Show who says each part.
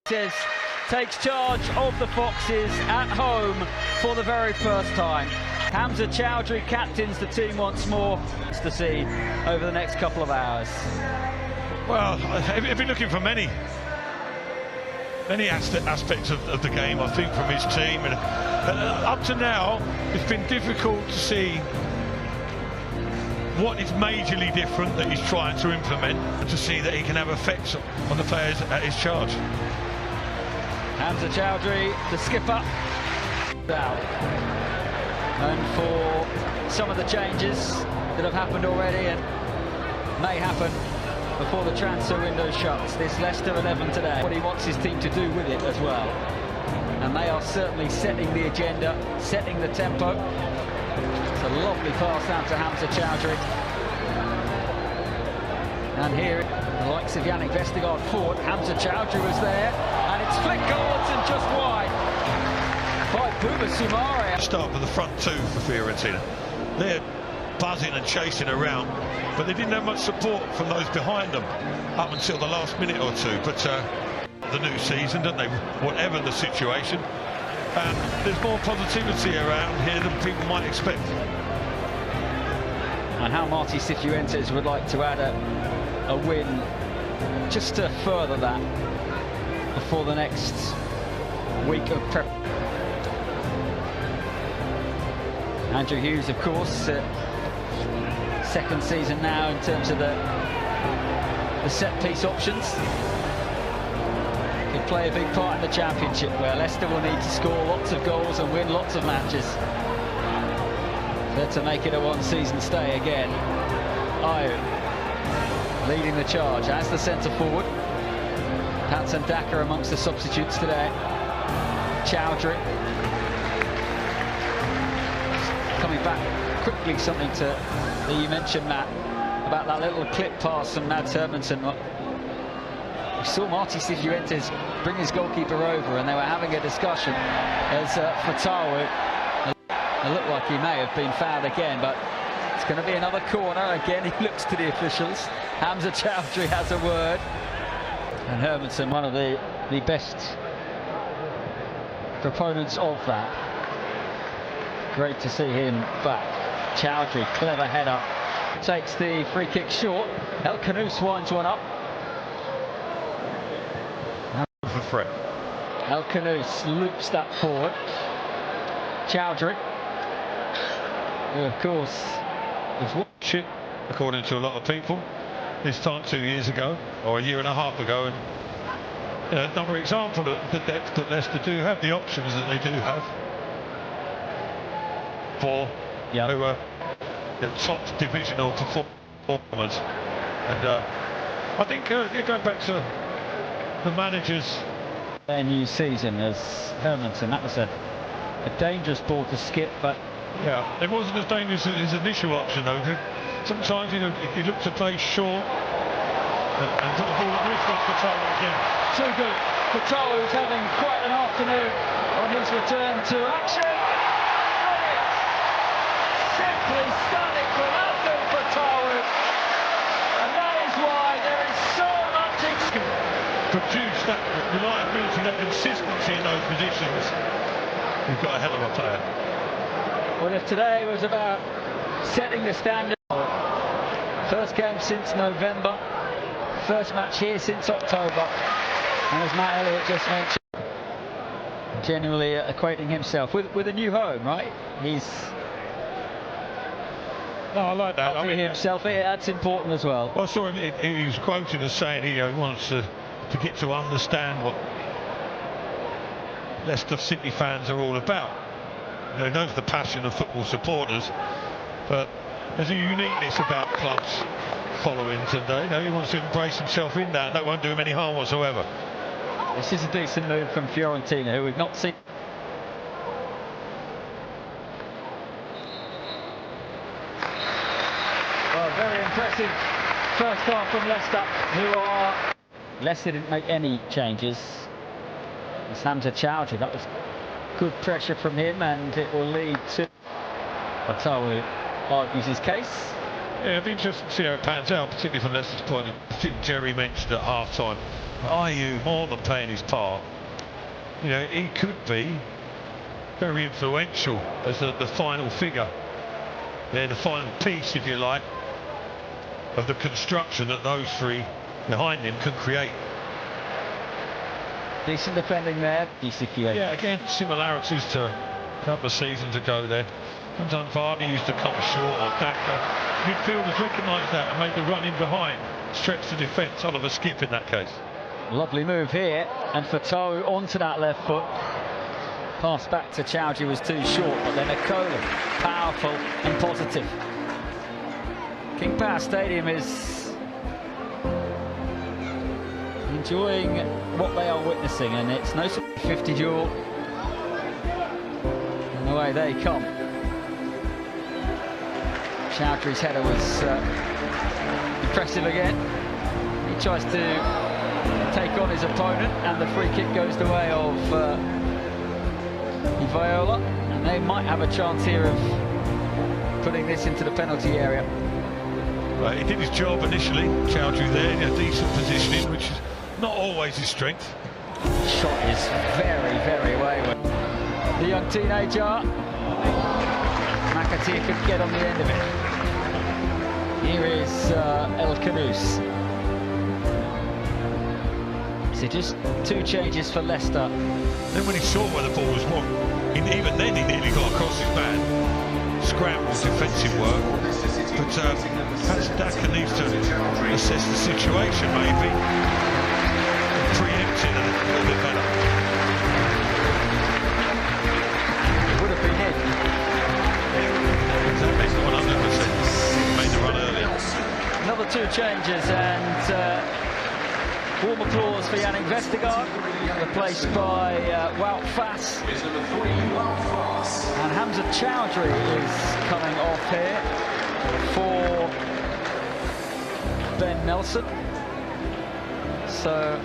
Speaker 1: Says takes charge of the Foxes at home for the very first time. Hamza Choudhury captains the team once more. To see over the next couple of hours.
Speaker 2: Well, if you're looking for many aspects of the game, I think, from his team, and up to now, it's been difficult to see what is majorly different that he's trying to implement, and to see that he can have effects on the players at his charge.
Speaker 1: Hamza Choudhury, the skipper, out. And for some of the changes that have happened already and may happen before the transfer window shuts, this Leicester 11 today, what he wants his team to do with it as well. And they are certainly setting the agenda, setting the tempo. It's a lovely pass down to Hamza Choudhury. And here, the likes of 𝗍𝗵cie forward, Hamza Choudhury was there, and it's flicked goals and just wide by 𝗍𝗵cie.
Speaker 2: Start with the front two for Fiorentina. They're buzzing and chasing around, but they didn't have much support from those behind them up until the last minute or two. But the new season, don't they? Whatever the situation, and there's more positivity around here than people might expect.
Speaker 1: And 𝗍𝗵cie Fiorentina would like to add a win just to further that before the next week of prep. Andrew Hughes, of course, second season now in terms of the set-piece options. Could play a big part in the Championship, where Leicester will need to score lots of goals and win lots of matches. There to make it a one-season stay again. 𝗖𝗺cie leading the charge as the centre-forward. Patson Daka amongst the substitutes today. Choudhury. Coming back quickly, something that you mentioned, Matt, about that little clip pass from Mads Hermansen. We saw 𝗍𝗵cie Fiorentina bring his goalkeeper over, and they were having a discussion as 𝗍𝗺𝗁. It looked like he may have been fouled again, but it's going to be another corner. Again, he looks to the officials. Hamza Choudhury has a word. And Hermansen, one of the best proponents of that. Great to see him back. Choudhury, clever header. Takes the free kick short. 𝗍𝗏𝐿 winds one up.
Speaker 2: For Fred.
Speaker 1: 𝗍𝗏𝐿 loops that forward. Choudhury. Of course,
Speaker 2: was watching, according to a lot of people, this time 2 years ago, or a year and a half ago, and another example of the depth that Leicester do have, the options that they do have for who are the top divisional performers. And I think going back to the managers,
Speaker 1: their new season as Hermansen, that was a dangerous ball to skip, but
Speaker 2: yeah, it wasn't as dangerous as his initial option though. Sometimes he looked to play short and put the ball at risk off 𝗍𝗺𝗁 again.
Speaker 1: Too good. 𝗍𝗺𝗁 is having quite an afternoon on his return to action. Brilliant! Simply stunning from 𝗍𝗺𝗁. And that is why there is so much
Speaker 2: produce that reliability, that consistency in those positions. You've got a hell of a player.
Speaker 1: Well, if today was about setting the standard, first game since November, first match here since October, and as Matt Elliott just mentioned, genuinely equating himself with a new home, right? He's
Speaker 2: I like that. I mean,
Speaker 1: himself, that's important as well.
Speaker 2: I saw him, he was quoted as saying he wants to get to understand what Leicester City fans are all about. He knows the passion of football supporters, but there's a uniqueness about clubs following today. He wants to embrace himself in that. That won't do him any harm whatsoever.
Speaker 1: This is a decent move from Fiorentina, who we've not seen. Well, very impressive first half from Leicester, Leicester didn't make any changes. It's Hamza Choudhury, that was good pressure from him, and it will lead to 𝗍𝗺𝗁 argues his case.
Speaker 2: Yeah, it'll be interesting to see how it pans out, particularly from Leicester's point. I think Jerry mentioned at half-time 𝗖𝗵cie more than playing his part. You know, he could be very influential as the final figure. Yeah, the final piece, if you like, of the construction that those three behind him can create.
Speaker 1: Decent defending there, 𝗍𝗺cie.
Speaker 2: Yeah, again, similarities to a couple of seasons ago there. Sometimes Vardy used to come short or tackle. Midfielders recognised that and made the run in behind, stretch the defence. Oliver Skip in that case.
Speaker 1: Lovely move here, and 𝗏𝗏 onto that left foot. Pass back to Choudhury was too short, but then 𝗏𝐭𝐬, powerful and positive. king-power Stadium is enjoying what they are witnessing, and it's no 50 duel. And away they come. Choudhury's header was impressive again. He tries to take on his opponent, and the free kick goes the way of 𝗍𝗧𝗏, and they might have a chance here of putting this into the penalty area.
Speaker 2: Right, he did his job initially, Choudhury there, in a decent positioning, which is not always his strength.
Speaker 1: Shot is very, very wayward. The young teenager, 𝗏𝗏𝗏𝗏 could get on the end of it. Here is 𝗏𝗏𝗏𝗏𝗏. So just two changes for Leicester.
Speaker 2: Then when he saw where the ball was wrong, even then he nearly got across his man. Scrambled defensive work. But perhaps Daka needs to assess the situation, maybe. Preempt it a little bit better.
Speaker 1: It would have been in.
Speaker 2: Exactly, 100%. Made the run earlier.
Speaker 1: Another two changes, and warm applause for Yannick Vestergaard, replaced by Wout Faes. And Hamza Choudhury is coming off here for Ben Nelson. So